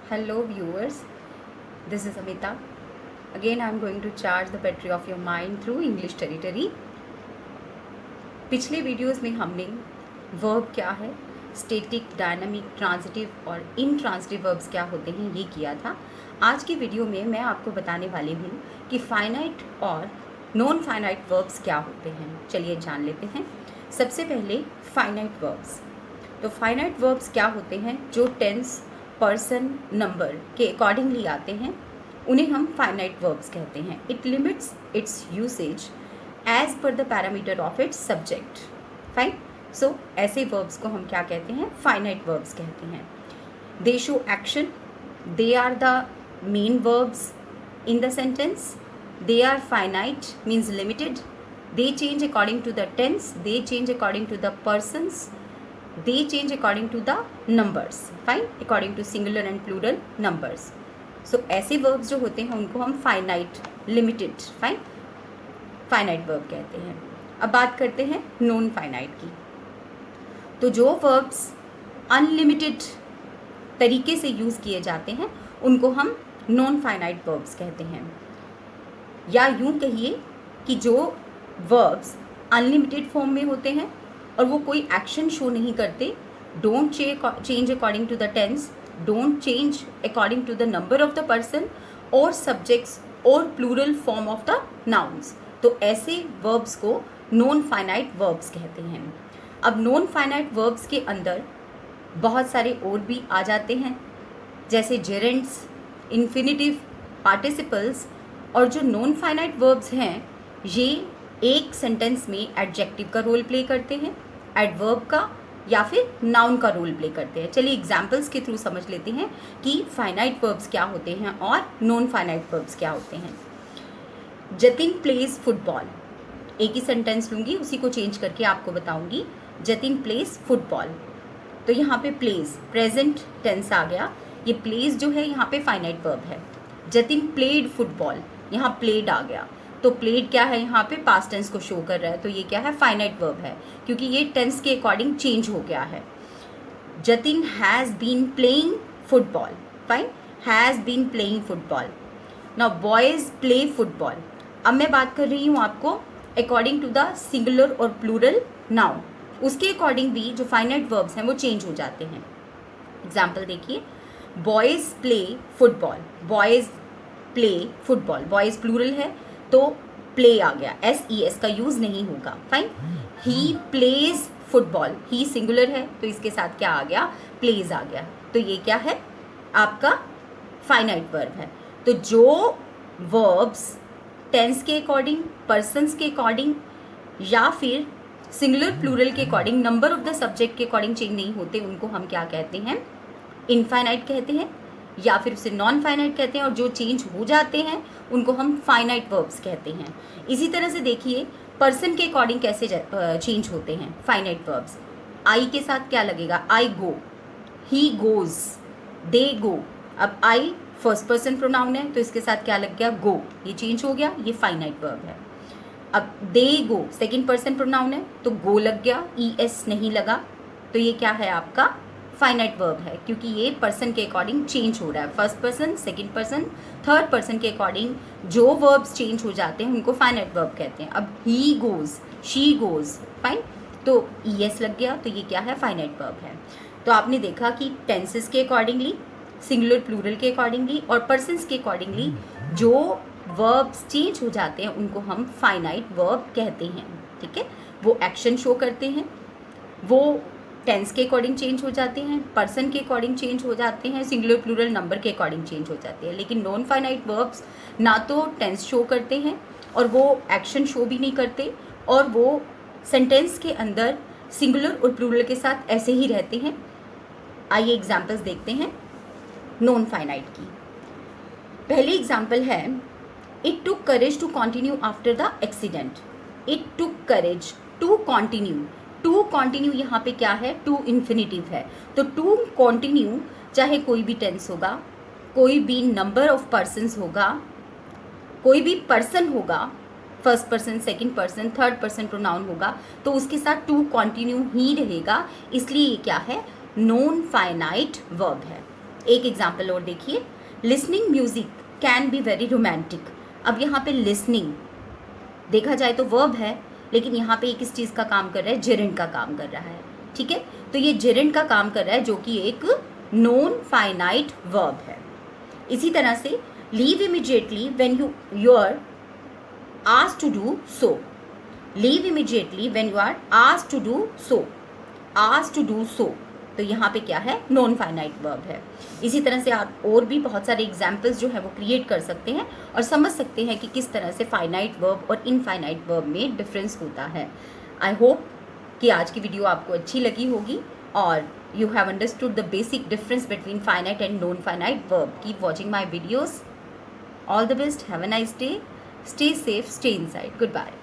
Hello viewers, this is Amita. Again I am going to charge the battery of your mind through English territory. पिछले videos में हमने verb क्या है, static, dynamic, transitive और intransitive verbs क्या होते हैं ये किया था। आज की वीडियो में मैं आपको बताने वाली हूँ कि फाइनाइट और नॉन फाइनाइट वर्ब्स क्या होते हैं। चलिए जान लेते हैं। सबसे पहले फाइनाइट वर्ब्स। तो फाइनाइट वर्ब्स क्या होते हैं? जो टेंस, पर्सन, नंबर के अकॉर्डिंगली आते हैं उन्हें हम फाइनाइट वर्ब्स कहते हैं। It limits its usage as per the parameter of its subject. Fine. So ऐसे वर्ब्स को हम क्या कहते हैं? फाइनाइट वर्ब्स कहते हैं। They show action, they are the main verbs in the sentence. They are finite means limited. They change according to the tense, they change according to the persons, they change according to the numbers. Fine, according to singular and plural numbers. So ऐसे verbs जो होते हैं उनको हम finite, limited, fine, finite verb कहते हैं। अब बात करते हैं non finite की। तो जो verbs unlimited तरीके से यूज़ किए जाते हैं उनको हम नॉन फाइनाइट वर्ब्स कहते हैं। या यूँ कहिए कि जो वर्ब्स अनलिमिटेड फॉर्म में होते हैं और वो कोई एक्शन शो नहीं करते, don't change according to the tense, don't change according to the number of the person और सब्जेक्ट्स और plural form of the nouns, तो ऐसे वर्ब्स को नॉन फाइनाइट वर्ब्स कहते हैं। अब नॉन फाइनाइट वर्ब्स के अंदर बहुत सारे और भी आ जाते हैं, जैसे जेरेंट्स, इन्फिनिटिव, पार्टिसिपल्स। और जो नॉन फाइनाइट वर्ब्स हैं ये एक सेंटेंस में एडजेक्टिव का रोल प्ले करते हैं, एडवर्ब का या फिर नाउन का रोल प्ले करते हैं। चलिए एग्जाम्पल्स के थ्रू समझ लेते हैं कि फाइनाइट वर्ब्स क्या होते हैं और नॉन फाइनाइट वर्ब्स क्या होते हैं। जतिन प्लेज फुटबॉल, एक ही सेंटेंस लूँगी, उसी को चेंज करके आपको बताऊँगी। जतिन प्लेज फुटबॉल, तो यहाँ पे प्लेज प्रेजेंट टेंस आ गया। ये प्लेज जो है यहाँ पे फाइनाइट वर्ब है। जतिन प्लेड फुटबॉल, यहाँ प्लेड आ गया, तो प्लेड क्या है? यहाँ पे पास्ट टेंस को शो कर रहा है, तो ये क्या है? फाइनाइट वर्ब है, क्योंकि ये टेंस के अकॉर्डिंग चेंज हो गया है। Jatin has been playing football, fine, has been playing football. Now boys play football. अब मैं बात कर रही हूँ आपको अकॉर्डिंग टू द सिंगुलर और प्लूरल नाउन, उसके अकॉर्डिंग भी जो फाइनाइट वर्ब्स हैं वो चेंज हो जाते हैं। एग्जाम्पल देखिए, boys play football, boys play football, boys plural है तो प्ले आ गया, SES का यूज़ नहीं होगा। Fine. He plays football, he singular है तो इसके साथ क्या आ गया? प्लेज आ गया, तो ये क्या है? आपका फाइनाइट वर्ब है। तो जो वर्ब्स टेंस के अकॉर्डिंग, पर्सन्स के अकॉर्डिंग या फिर सिंगुलर प्लूरल के according, number of the subject के अकॉर्डिंग चेंज नहीं होते, उनको हम क्या कहते हैं? इनफाइनाइट कहते हैं या फिर उसे नॉन फाइनाइट कहते हैं। और जो चेंज हो जाते हैं उनको हम फाइनाइट वर्ब्स कहते हैं। इसी तरह से देखिए पर्सन के अकॉर्डिंग कैसे चेंज होते हैं फाइनाइट वर्ब्स। आई के साथ क्या लगेगा? आई गो, ही गोज, दे गो। अब आई फर्स्ट पर्सन प्रोनाउन है तो इसके साथ क्या लग गया? गो, ये चेंज हो गया, ये फाइनाइट वर्ब है। अब दे गो सेकेंड पर्सन प्रोनाउन है तो गो लग गया, ES नहीं लगा, तो ये क्या है? आपका फाइनाइट वर्ब है, क्योंकि ये पर्सन के अकॉर्डिंग चेंज हो रहा है। First person, second person, third person के अकॉर्डिंग जो वर्ब्स चेंज हो जाते हैं उनको फाइनाइट वर्ब कहते हैं। अब he goes, she goes, fine, तो ES लग गया, तो ये क्या है? फाइनाइट वर्ब है। तो आपने देखा कि टेंसेस के अकॉर्डिंगली, सिंगुलर प्लूरल के अकॉर्डिंगली और पर्सन्स के अकॉर्डिंगली जो वर्ब्स चेंज हो जाते हैं उनको हम फाइनाइट वर्ब कहते हैं। ठीक है, वो एक्शन शो करते हैं, वो टेंस के अकॉर्डिंग चेंज हो जाते हैं, पर्सन के अकॉर्डिंग चेंज हो जाते हैं, सिंगुलर प्लूरल नंबर के अकॉर्डिंग चेंज हो जाते हैं। लेकिन नॉन फाइनाइट वर्ब्स ना तो टेंस शो करते हैं और वो एक्शन शो भी नहीं करते, और वो सेंटेंस के अंदर सिंगुलर और प्लूरल के साथ ऐसे ही रहते हैं। आइए एग्जाम्पल्स देखते हैं नॉन फाइनाइट की। पहली एग्जाम्पल है, it took courage to continue after the accident. It took courage to continue, to continue यहाँ पे क्या है? टू इन्फिनिटिव है, तो टू कॉन्टिन्यू चाहे कोई भी टेंस होगा, कोई भी नंबर ऑफ पर्सन्स होगा, कोई भी पर्सन होगा, first person, second person, third person pronoun होगा, तो उसके साथ टू कॉन्टिन्यू ही रहेगा, इसलिए ये क्या है? नॉन फाइनाइट वर्ब है। एक एग्जाम्पल और देखिए, listening music can be very romantic. अब यहाँ पे लिसनिंग देखा जाए तो वर्ब है, लेकिन यहाँ पे किस चीज़ का काम कर रहा है, जेरेंड का काम कर रहा है। ठीक है, तो ये जेरेंड का काम कर रहा है जो कि एक नॉन फाइनाइट वर्ब है। इसी तरह से leave immediately when you are asked to do so. Leave immediately when you are asked to do so. Asked to do so, तो यहाँ पे क्या है, नॉन फाइनाइट वर्ब है। इसी तरह से आप और भी बहुत सारे एग्जाम्पल्स जो है वो क्रिएट कर सकते हैं और समझ सकते हैं कि किस तरह से फाइनाइट वर्ब और इनफाइनाइट वर्ब में डिफरेंस होता है। आई होप कि आज की वीडियो आपको अच्छी लगी होगी और you have understood the basic difference between finite and non-finite verb. Keep watching my videos. All the best. Have a nice day. Stay safe. Stay inside. Goodbye.